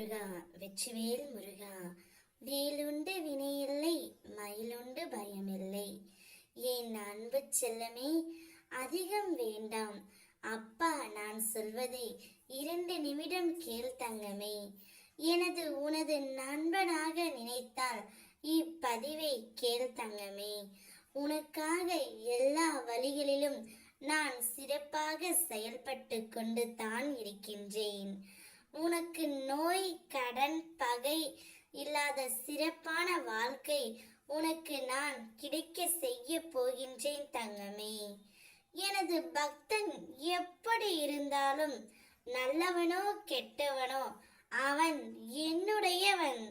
முருகா, வெற்றிவேல் முருகா. வேலுண்டு வினையில்லை, மயிலுண்டு பயமில்லை. என் அன்பு செல்லமே, அதிகம் வேண்டாம். அப்பா நான் சொல்வதை 2 நிமிடம் கேள் தங்கமே. எனது உனது நண்பனாக நினைத்தால் இப்பதிவை கேள் தங்கமே. உனக்காக எல்லா வழிகளிலும் நான் சிறப்பாக செயல்பட்டு கொண்டு தான் இருக்கின்றேன். உனக்கு நோய், கடன், பகை இல்லாத சிறப்பான வாழ்க்கை உனக்கு நான் கிடைக்க செய்ய போகின்றேன் தங்கமே. எனது பக்தன் எப்படி இருந்தாலும், நல்லவனோ கெட்டவனோ, அவன் என்னுடையவன்.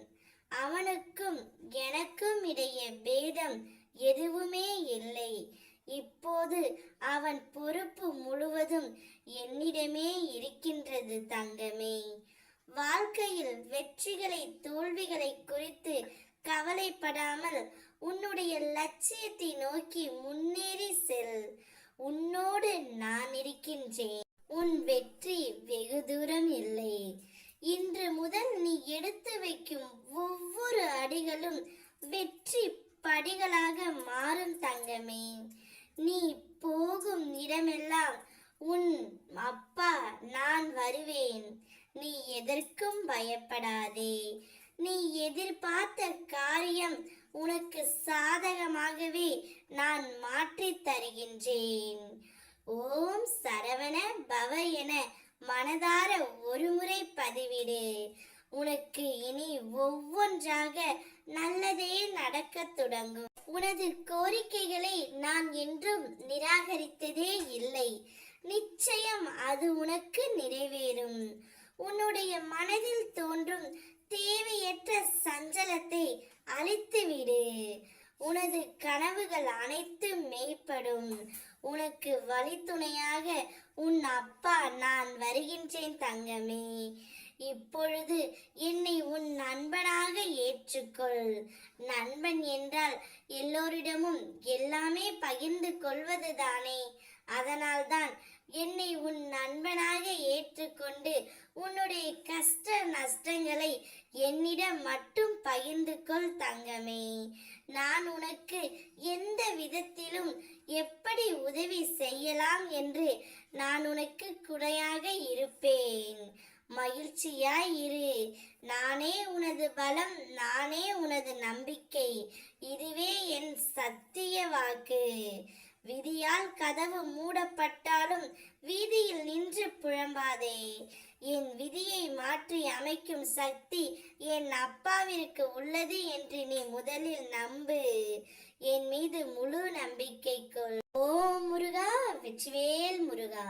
அவனுக்கும் எனக்கும் இடையே பேதம் எதுவுமே இல்லை. இப்போது அவன் பொறுப்பு முழுவதும் என்னிடமே இருக்கின்றது தங்கமே. வாழ்க்கையில் வெற்றிகளை தோல்விகளை குறித்து கவலைப்படாமல் உன்னுடைய லட்சியத்தை நோக்கி முன்னேறி செல். உன்னோடு நான் இருக்கின்றேன். உன் வெற்றி வெகு தூரம் இல்லை. இன்று முதல் நீ எடுத்து வைக்கும் ஒவ்வொரு அடிகளும் வெற்றி படிகளாக மாறும் தங்கமே. நீ போகும் இடமெல்லாம் உன் அப்பா நான் வருவேன். நீ எதற்கும் பயப்படாதே. நீ எதிர்பார்த்த காரியம் உனக்கு சாதகமாகவே நான் மாற்றித் தருகின்றேன். ஓம் சரவண பவ என மனதார ஒருமுறை பதிவிடு. உனக்கு இனி ஒவ்வொன்றாக நல்லதே நடக்கத் தொடங்கும். உனது கோரிக்கைகளை நான் என்றும் நிராகரித்ததே இல்லை. நிச்சயம் அது உனக்கு நிறைவேறும். உன்னுடைய மனதில் தோன்றும் தேவையற்ற சஞ்சலத்தை அழித்துவிடு. உனது கனவுகள் அனைத்தும் மெய்ப்படும். உனக்கு வழித்துணையாக உன் அப்பா நான் வருகின்றேன் தங்கமே. இப்பொழுது என்னை உன் நண்பனாக ஏற்றுக்கொள். நண்பன் என்றால் எல்லோரிடமும் எல்லாமே பகிர்ந்து கொள்வது தானே. அதனால்தான் என்னை உன் நண்பனாக ஏற்றுக்கொண்டு உன்னுடைய கஷ்ட நஷ்டங்களை என்னிடம் மட்டும் பகிர்ந்து கொள் தங்கமே. நான் உனக்கு எந்த விதத்திலும் எப்படி உதவி செய்யலாம் என்று நான் உனக்கு துணையாக இருப்பேன். மகிழ்ச்சியாய் இரு. நானே உனது பலம், நானே உனது நம்பிக்கை. இதுவே என் சத்திய வாக்கு. விதியால் கதவு மூடப்பட்டாலும் வீதியில் நின்று புலம்பாதே. என் விதியை மாற்றி அமைக்கும் சக்தி என் அப்பாவிற்கு உள்ளது என்று நீ முதலில் நம்பு. என் மீது முழு நம்பிக்கை கொள். ஓம் முருகா, வெற்றிவேல் முருகா.